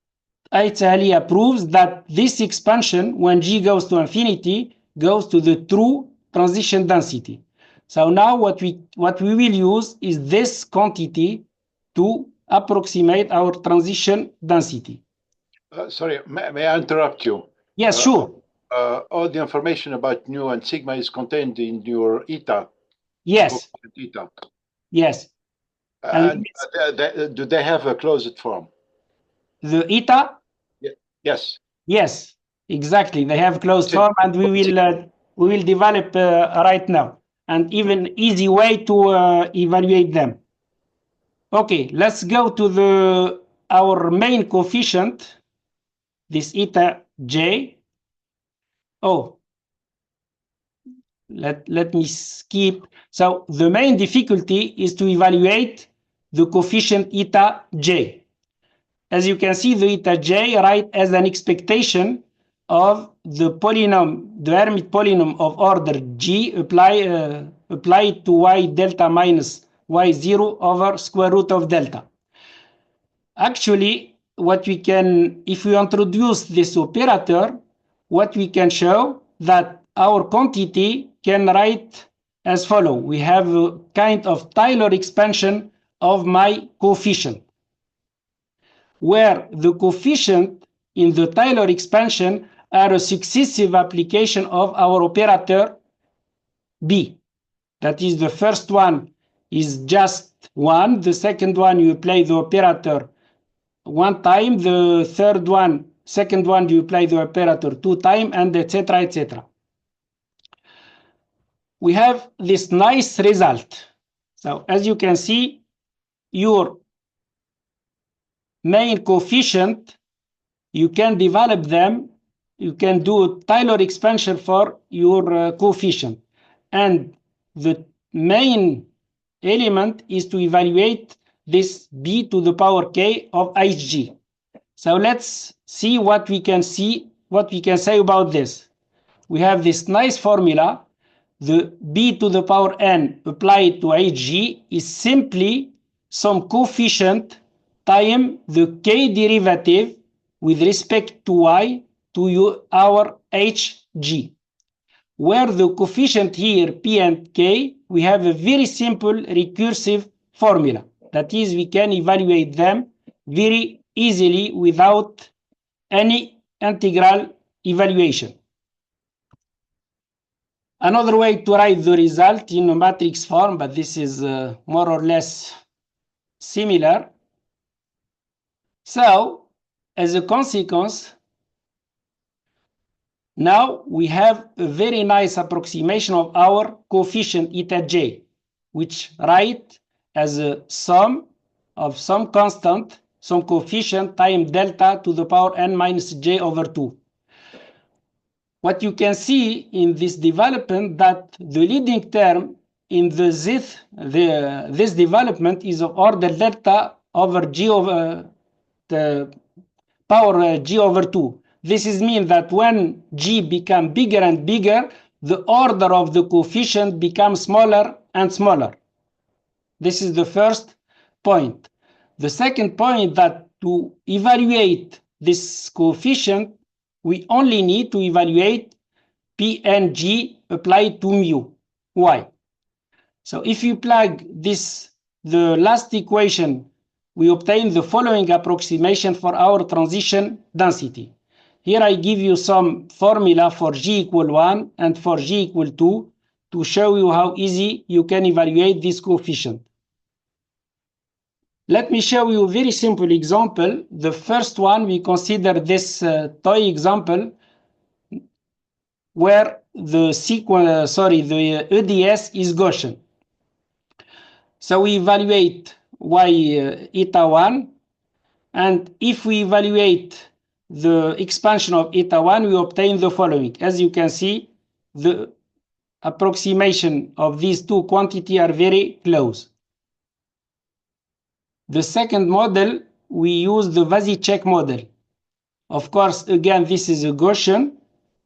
Al-Khwarizmi proves that this expansion, when g goes to infinity, goes to the true transition density. So now what we will use is this quantity to approximate our transition density. Sorry, may I interrupt you? Yes, sure. All the information about nu and sigma is contained in your eta. Yes. Eta. Yes. And do they have a closed form? The eta? Yes. Yes, exactly. They have closed form, and we will develop right now, and even easy way to evaluate them. Okay, let's go to our main coefficient, this eta j. Oh, let me skip. So the main difficulty is to evaluate the coefficient eta j. As you can see, the eta j right as an expectation of the polynomial, the Hermite polynomial of order g applied to y delta minus y0 over square root of delta. Actually, what we can, if we introduce this operator, what we can show that our quantity can write as follow. We have a kind of Taylor expansion of my coefficient, where the coefficient in the Taylor expansion are a successive application of our operator B. That is, the first one is just 1, the second one you apply the operator 1 time, the second one you apply the operator 2 times, and etc. etc. We have this nice result. So as you can see, your main coefficient, you can develop them, you can do Taylor expansion for your coefficient, and the main element is to evaluate this b to the power k of hg. So let's see what we can say about this. We have this nice formula the b to the power n applied to hg is simply some coefficient times the k derivative with respect to y to our hg, where the coefficient here p and k, we have a very simple recursive formula. That is, we can evaluate them very easily without any integral evaluation. Another way to write the result in a matrix form, but this is more or less similar. So, as a consequence, now we have a very nice approximation of our coefficient eta j, which write as a sum of some constant, some coefficient times delta to the power n minus j over 2. What you can see in this development that the leading term in this development is of order delta over g over the power g over 2. This is mean that when g become bigger and bigger, the order of the coefficient becomes smaller and smaller. This is the first point. The second point, that to evaluate this coefficient, we only need to evaluate P and G applied to mu. Why? So if you plug this, the last equation, we obtain the following approximation for our transition density. Here I give you some formula for G equal 1 and for G equal 2 to show you how easy you can evaluate this coefficient. Let me show you a very simple example. The first one, we consider this toy example where the the EDS is Gaussian. So we evaluate y eta 1, and if we evaluate the expansion of eta 1, we obtain the following. As you can see, the approximation of these two quantities are very close. The second model, we use the Vasicek model. Of course, again, this is a Gaussian,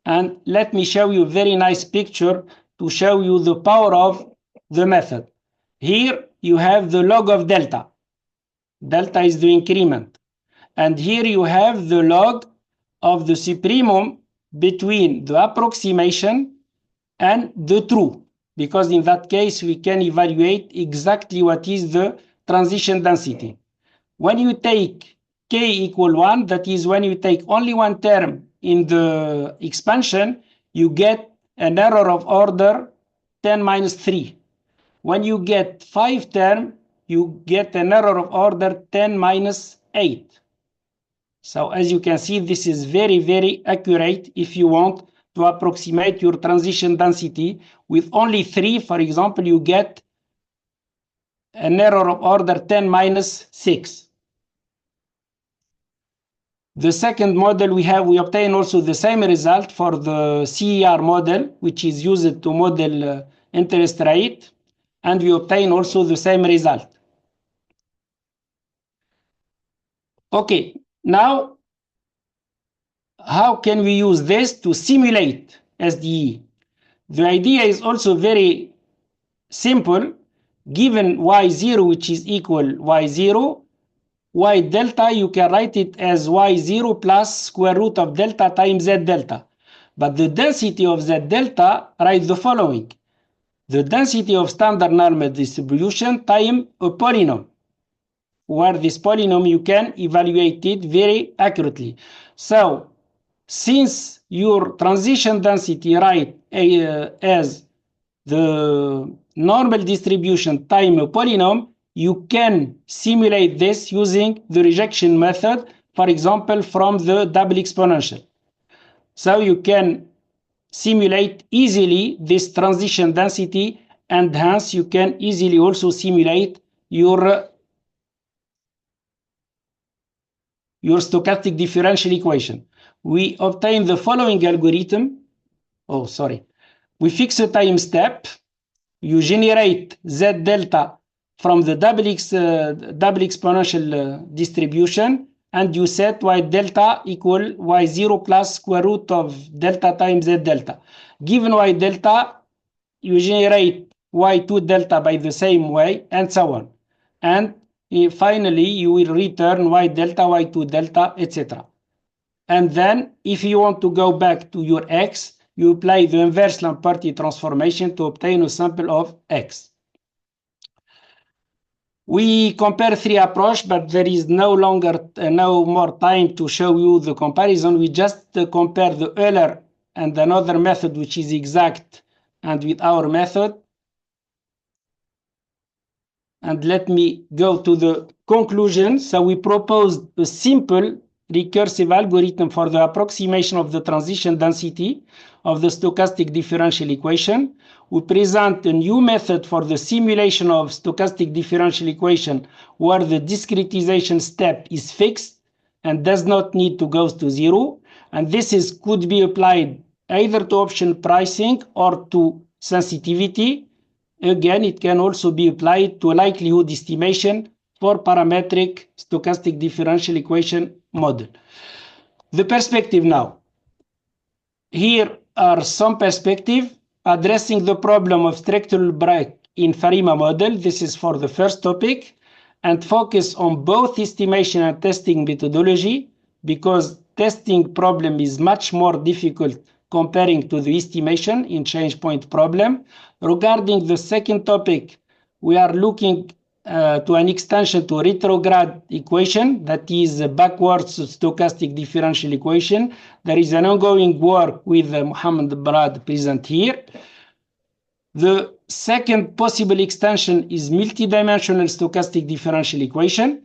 and let me show you a very nice picture to show you the power of the method. Here you have the log of delta. Delta is the increment. And here you have the log of the supremum between the approximation and the true, because in that case we can evaluate exactly what is the transition density. When you take k equal 1, that is when you take only one term in the expansion, you get an error of order 10 minus 3. When you get 5 term, you get an error of order 10 minus 8. So as you can see, this is very, very accurate if you want to approximate your transition density. With only 3, for example, you get an error of order 10 minus 6. The second model we obtain also the same result for the CER model, which is used to model interest rate, and we obtain also the same result. Okay, now how can we use this to simulate SDE? The idea is also very simple. Given y0, which is equal y0, y delta, you can write it as y0 plus square root of delta times z delta. But the density of z delta, write the following. The density of standard normal distribution times a polynomial, where this polynomial you can evaluate it very accurately. So, since your transition density write as the normal distribution time a polynomial, you can simulate this using the rejection method, for example, from the double exponential. So you can simulate easily this transition density, and hence you can easily also simulate your stochastic differential equation. We obtain the following algorithm. We fix a time step. You generate z delta from the double exponential distribution, and you set y delta equal y0 plus square root of delta times z delta. Given y delta, you generate y2 delta by the same way, and so on. And finally, you will return y delta, y2 delta, etc. And then, if you want to go back to your x, you apply the inverse Lamperti transformation to obtain a sample of x. We compare three approaches, but there is no more time to show you the comparison. We just compare the Euler and another method which is exact and with our method. And let me go to the conclusion. So we proposed a simple recursive algorithm for the approximation of the transition density of the stochastic differential equation. We present a new method for the simulation of stochastic differential equation where the discretization step is fixed and does not need to go to zero. And this could be applied either to option pricing or to sensitivity. Again, it can also be applied to likelihood estimation for parametric stochastic differential equation model. The perspective now. Here are some perspectives addressing the problem of structural break in Farima model. This is for the first topic, and focus on both estimation and testing methodology, because testing problem is much more difficult comparing to the estimation in change point problem. Regarding the second topic, we are looking to an extension to retrograde equation, that is a backwards stochastic differential equation. There is an ongoing work with Mohammed Brad present here. The second possible extension is multidimensional stochastic differential equation.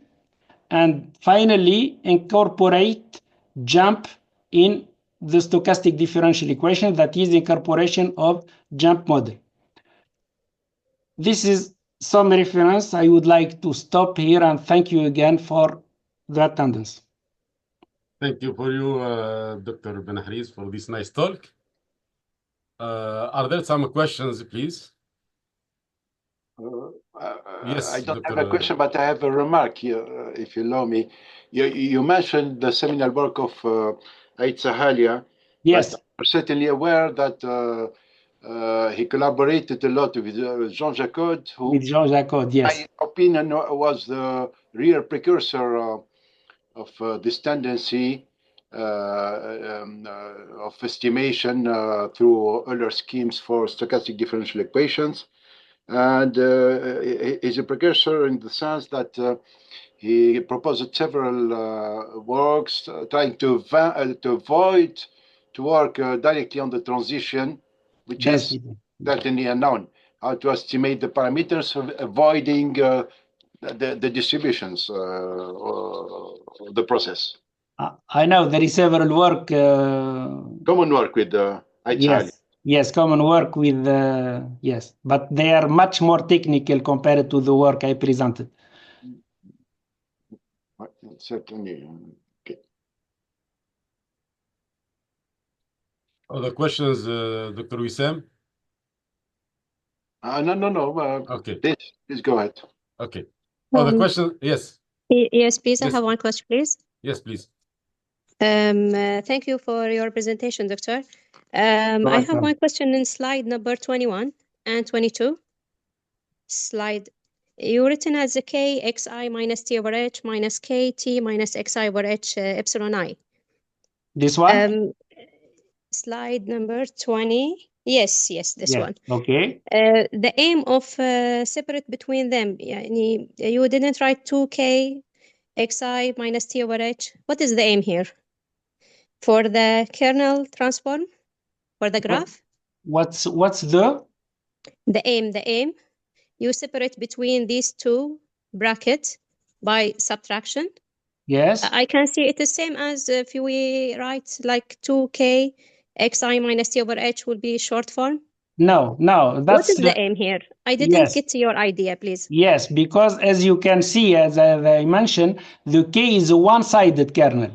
And finally, incorporate jump in the stochastic differential equation, that is incorporation of jump model. This is some reference. I would like to stop here and thank you again for the attendance. Thank you for you, Dr. Ben Hariz, for this nice talk. Are there some questions, please? Yes, I don't Dr. have a question, but I have a remark here, if you allow me. You mentioned the seminal work of Ait Sahalia. Yes. But I'm certainly aware that he collaborated a lot with Jean Jacob, who, with Jean Jacob, yes. in my opinion, was the real precursor of this tendency of estimation through Euler schemes for stochastic differential equations. And is a precursor in the sense that he proposed several works trying to avoid to work directly on the transition, which is certainly unknown. How to estimate the parameters, of avoiding the distributions of the process. I know there is several work. Common work with yes. Yes, common work with, yes, but they are much more technical compared to the work I presented. Certainly. Okay. Other questions, Dr. Wissam? No. Okay. Please go ahead. Okay. Other questions? Yes. Yes, please. Yes. I have one question, please. Yes, please. Thank you for your presentation, Doctor. I have one question in slide number 21 and 22. Slide, you written as a k xi minus t over h minus k t minus xi over h epsilon I. This one? Slide number 20. Yes, this one. Okay. The aim of separate between them, you didn't write 2k xi minus t over h. What is the aim here? For the kernel transform? For the graph? What's the aim? You separate between these two brackets by subtraction. Yes. I can see it the same as if we write like 2k xi minus t over h will be short form. No. That's what is the aim here? I didn't get your idea, please. Yes, because as you can see, as I mentioned, the k is a one-sided kernel.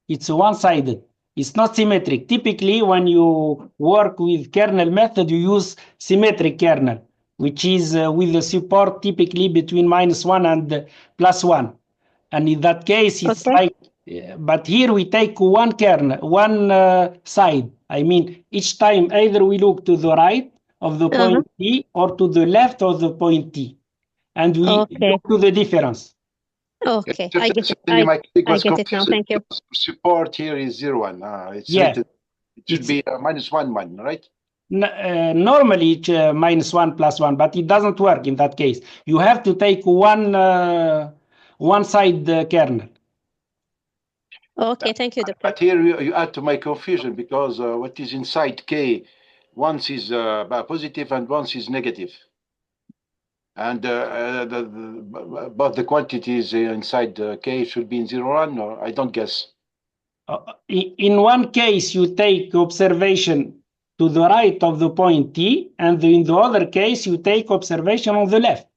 It's one-sided. It's not symmetric. Typically, when you work with kernel method, you use symmetric kernel, which is with the support typically between -1 and +1. And in that case, it's like But here we take one kernel, one side. I mean, each time either we look to the right of the point T or to the left of the point T, and we look to the difference. Okay, I get it. I get it now. Thank you. Support here is 0, 1. It's Yeah. written. It should be -1, 1, right? Normally it's -1 + 1, but it doesn't work in that case. You have to take one side kernel. Okay, thank you, Doctor. But here you add to my confusion, because what is inside K, once is positive and once is negative. And but the quantities inside K should be in 0, 1, or I don't guess. In one case, you take observation to the right of the point T, and in the other case, you take observation on the left.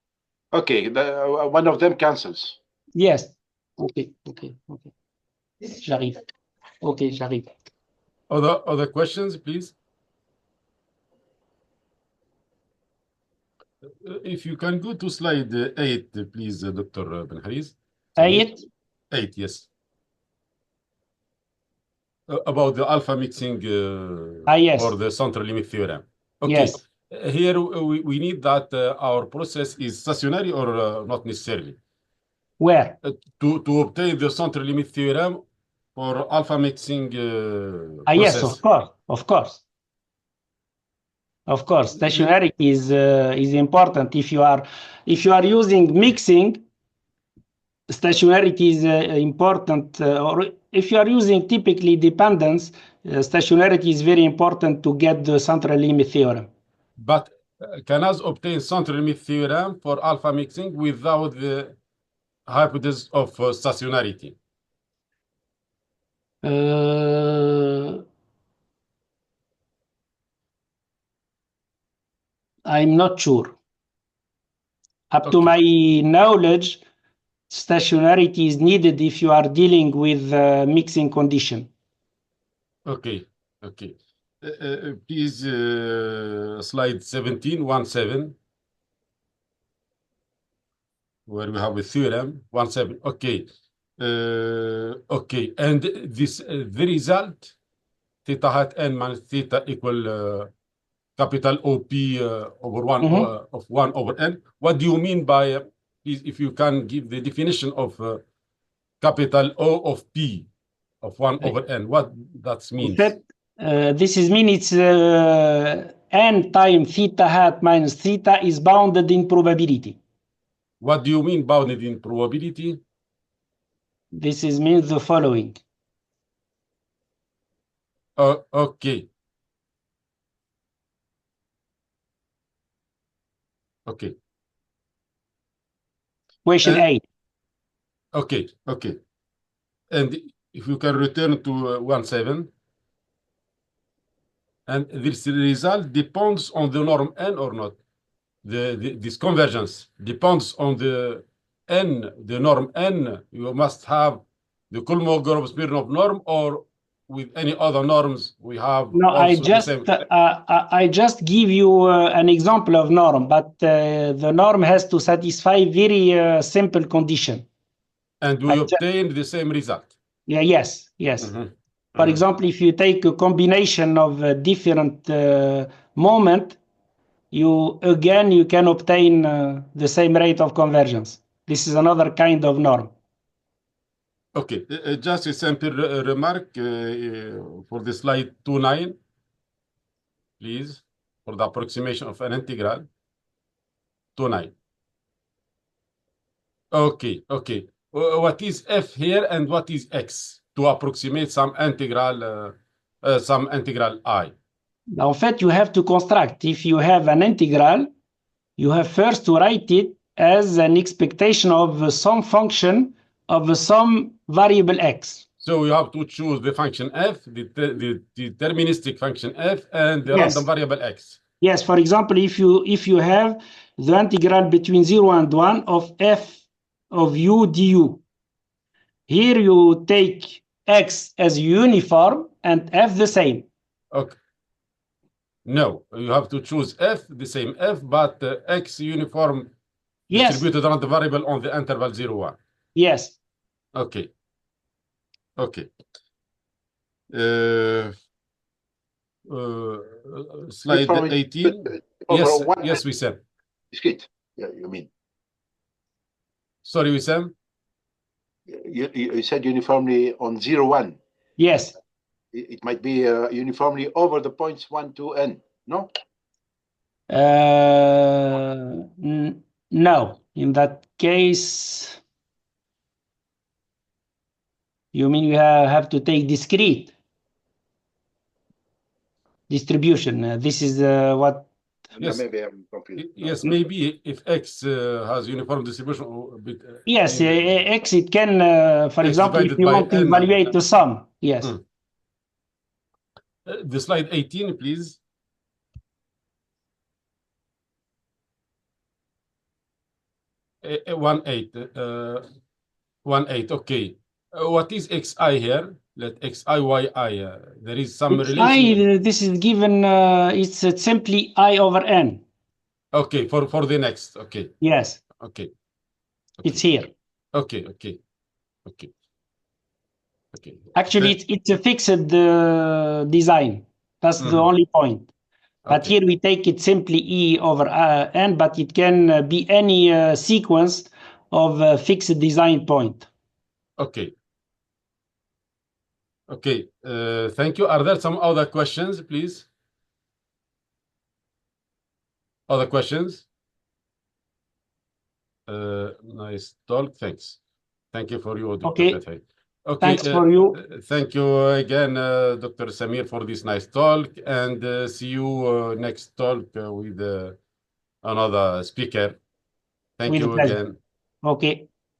Okay, one of them cancels. Yes. Okay. J'arrive. Okay, j'arrive. Other questions, please? If you can go to slide 8, please, Dr. Ben Hariz. 8? 8, yes. About the alpha mixing yes. or the central limit theorem. Okay. Yes. Here we need that our process is stationary or not necessarily. Where? To obtain the central limit theorem for alpha mixing process. Yes, of course. Of course, stationarity is important. If you are using mixing, stationarity is important. Or if you are using typically dependence, stationarity is very important to get the central limit theorem. But can us obtain central limit theorem for alpha mixing without the hypothesis of stationarity? I'm not sure. Up to my knowledge, stationarity is needed if you are dealing with mixing condition. Okay. Please, slide 17, 17, where we have a theorem, 17. Okay. Okay. And this the result, theta hat n minus theta equal capital OP over 1 of 1 over n. What do you mean by, if you can give the definition of capital O of P of 1 over n, what that means? This is mean it's n times theta hat minus theta is bounded in probability. What do you mean bounded in probability? This is means the following. Okay. Okay. Question 8. Okay. And if you can return to 17, and this result depends on the norm n or not. This convergence depends on the n, the norm n. You must have the Kolmogorov-Smirnov norm, or with any other norms we have. No, I just give you an example of norm, but the norm has to satisfy very simple condition. And we obtain the same result. Yeah. Yes. For example, if you take a combination of different moment, you can obtain the same rate of convergence. This is another kind of norm. Okay, just a simple remark for the slide 29, please, for the approximation of an integral. 29. Okay. What is f here and what is x to approximate some integral I? Now, in fact, you have to construct. If you have an integral, you have first to write it as an expectation of some function of some variable x. So you have to choose the function f, the deterministic function f, and the random variable x. Yes, for example, if you have the integral between 0 and 1 of f of u du. Here you take x as uniform and f the same. Okay. No, you have to choose f, the same f, but x uniform distributed random variable on the interval 0, 1. Yes. Okay. Okay. Slide 18. Yes, yes, Wissam. Discrete. Yeah, you mean. Sorry, Wissam. You said uniformly on 0, 1. Yes. It might be uniformly over the points 1 to n, no? No. In that case, you mean you have to take discrete distribution. This is what. Yes. Maybe I'm confused. Yes, maybe if X has uniform distribution. Yes, X, it can, for X example, if divided you by want to n. evaluate the sum. Yes. The slide 18, please. One eight. 1/8. Okay. What is xi here? Let xi yi. There is some relation. This is given. It's simply I over n. Okay, for the next. Okay. Yes. Okay. It's here. Okay. Actually, it's a fixed design. That's the only point. But here we take it simply E over n, but it can be any sequence of fixed design point. Okay. Thank you. Are there some other questions, please? Other questions? Nice talk. Thanks. Thank you for you, Dr. Fathy. Okay. Thanks for you. Thank you again, Dr. Samir, for this nice talk, and see you next talk with another speaker. Thank you again. Okay.